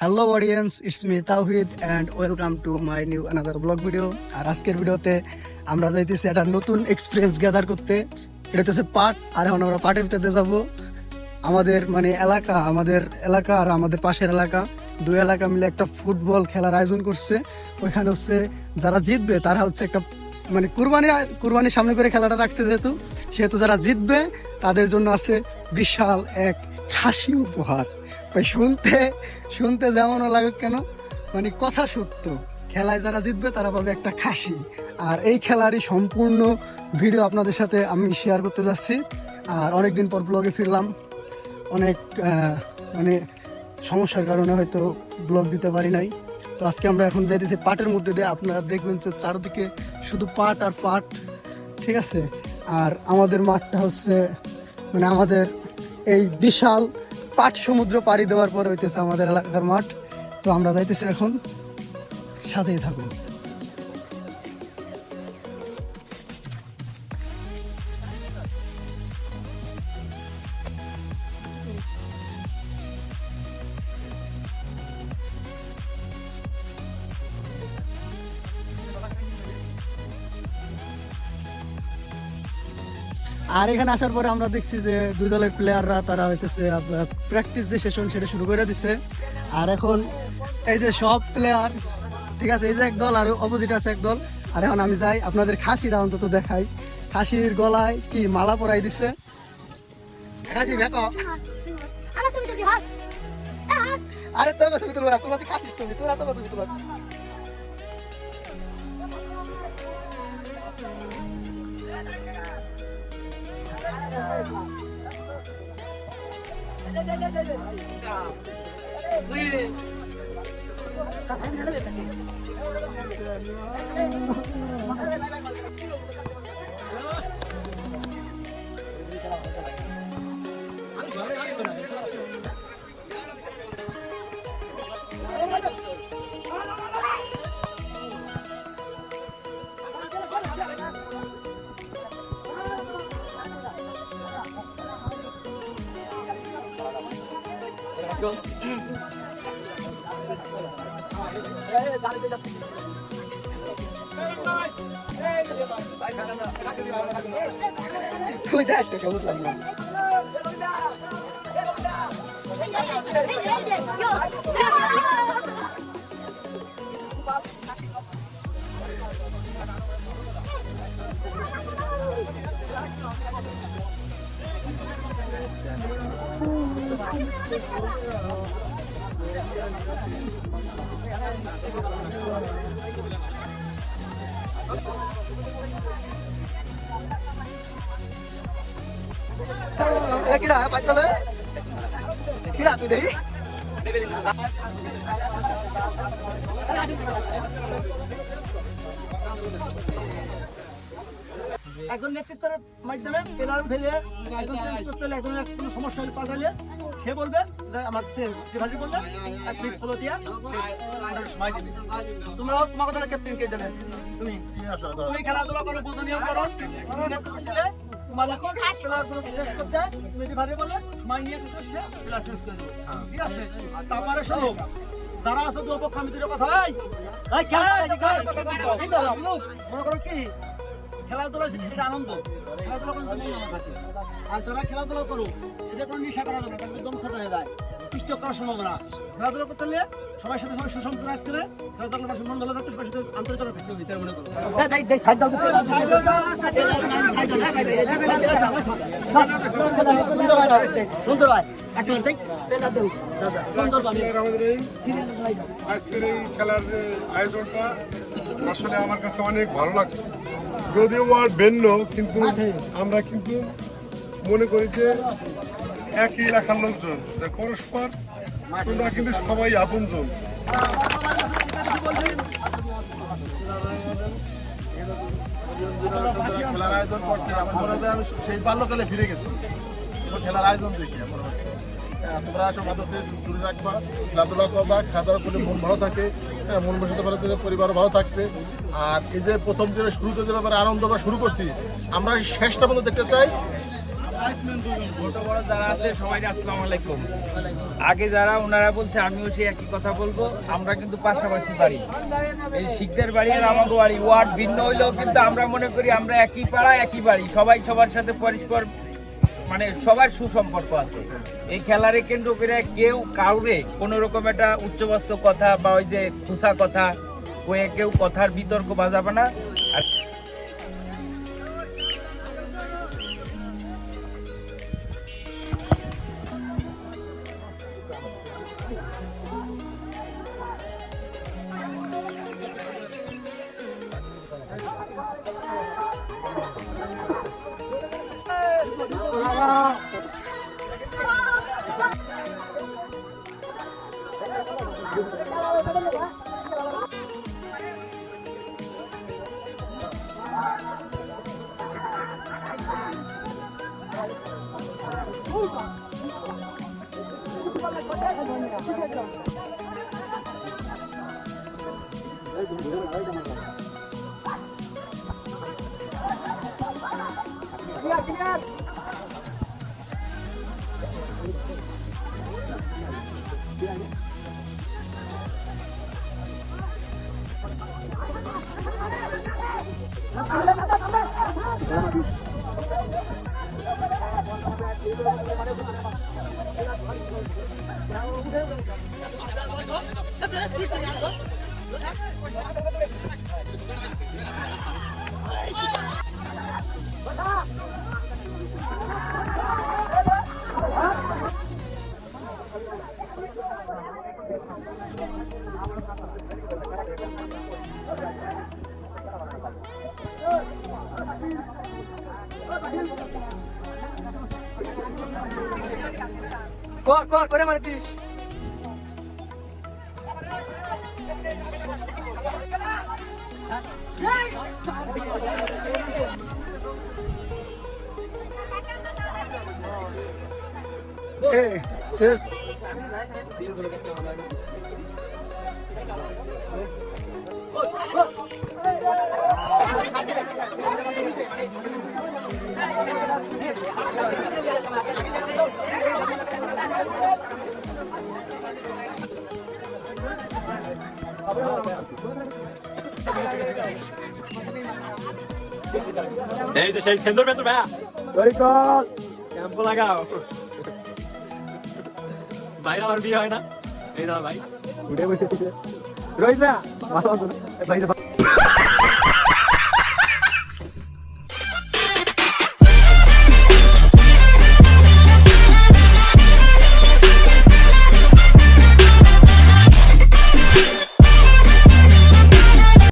Hello audience, it's me Tawhid and welcome to my new another blog video. আর আজকের ভিডিওতে আমরা যাইতেছি একটা নতুন এক্সপিরিয়েন্স গ্যাদার করতে। এটা হচ্ছে পাট, আর এখন আমরা পাটের ভিতরে যাবো। আমাদের আমাদের এলাকা আর আমাদের পাশের এলাকা, দুই এলাকা মিলে একটা ফুটবল খেলার আয়োজন করছে। ওইখানে হচ্ছে যারা জিতবে তারা হচ্ছে একটা কুরবানি সামনে করে খেলাটা রাখছে, সেহেতু যারা জিতবে তাদের জন্য আছে বিশাল এক হাসি উপহার। শুনতে যেমন লাগুক কেন, কথা সত্য। খেলায় যারা জিতবে তারা পাবে একটা খাসি। আর এই খেলারই সম্পূর্ণ ভিডিও আপনাদের সাথে আমি শেয়ার করতে যাচ্ছি। আর অনেকদিন পর ব্লগে ফিরলাম, অনেক সমস্যার কারণে হয়তো ব্লগ দিতে পারি নাই। তো আজকে আমরা এখন যাইতেছি পাটের মধ্যে দিয়ে। আপনারা দেখবেন যে চারদিকে শুধু পাট আর পাট, ঠিক আছে। আর আমাদের মাঠটা হচ্ছে আমাদের এই বিশাল পাট সমুদ্র পাড়ি দেওয়ার পরে হইতেছে আমাদের এলাকার মাঠ। তো আমরা যাইতেছি এখন, সাথেই থাকুন। আর এখানে আসার পরে আমরা দেখছি যে দুই দলের প্লেয়াররা তারা হইতেছে প্র্যাকটিস যে সেশন সেটা শুরু করে দিছে। আর এখন এই যে সব প্লেয়ার, ঠিক আছে, এই যে এক দল আর অপোজিট আছে এক দল। আর এখন আমি যাই আপনাদের খাসিটা অন্তত দেখাই। খাসির গলায় কি মালা পরাই দিছে। খাসি দেখো, আরে তোর ছবি তুলবো না, তোমার খাসির ছবি, তোরা তো ছবি তুলবো। তুই দেখ কেমন লাগলো। কিরা পাইতলে কিরা তুই দেই একজন নেতৃত্বের মাধ্যমে পেলার উঠেলে একজনের কোনো সমস্যা হলে পাল্টালে সে বলবে আমার রেফারি বললে এক মিনিট ফলো দিয়া সময় দিবি। তোমরাও তোমার কথা ক্যাপ্টেনকে দেবে। তুমি খেলাধুলা করো, বোধনীয় করো, তারপরে শোনো যারা আছে দু পক্ষ আমি দুটো কথা মনে করো কি খেলাধুলা এটা আনন্দ, খেলাধুলা থাকে। আর যারা খেলাধুলা করো এটা কোনো নেশা করা যাবে না, একদম ছোট হয়ে যায়, স্টক করার সম্ভাবনা। খেলাধুলা করতে হলে সবার সাথে সবাই সুসম্পর্ক রাখতে হবে, খেলাধুলা সম্মান ভালো থাকতে সবার সাথে আন্তরিকতা থাকতে হবে, মনে করো। আজকের এই খেলার আয়োজনটা আসলে আমার কাছে অনেক ভালো লাগছে। যদিও ওয়ার্ড ভিন্ন, কিন্তু আমরা কিন্তু মনে করি যে একই এলাকার লোকজন, পরস্পর তোমরা কিন্তু সবাই আপনজন। খেলার আয়োজন করছে, আমি সেই বাল্যকালে ফিরে গেছি খেলার আয়োজন দেখি। তোমরা সমাজে দূরে রাখবা, খেলাধুলা করবা, খাওয়া করলে মন ভালো থাকে, মন বসাতে পারে, পরিবার ভালো থাকবে। আর এই যে প্রথম যে শুরুতে যে ব্যাপারে আনন্দ আমরা শুরু করছি, আমরা শেষটা পর্যন্ত দেখতে চাই। ছোট বড় যারা আছে সবাই আসসালামু আলাইকুম। আগে যারা ওনারা বলছে আমিও সেই একই কথা বলবো, আমরা কিন্তু পাশাপাশি বাড়ি, এই শিখদের বাড়ি আর আমাদের বাড়ি ওয়ার্ড ভিন্ন হইলেও কিন্তু আমরা মনে করি আমরা একই পাড়া একই বাড়ি, সবাই সবার সাথে পরস্পর মানে সবার সুসম্পর্ক আছে। এই খেলারে কেন্দ্র করে কেউ কাউরে কোনো রকম একটা উচ্চবাস্ত কথা বা ওই যে খুসা কথা কয়ে কেউ কথার বিতর্ক বাজাবে না। আর করে মারতিস এই যে সেই সেন্দুর ভেতর ভাইয়া ওই কল ক্যাম্প লাগাও বাইরে আমার বিয়ে হয় না এই না ভাই উঠে বসে রোহিত ভাইয়া ভাই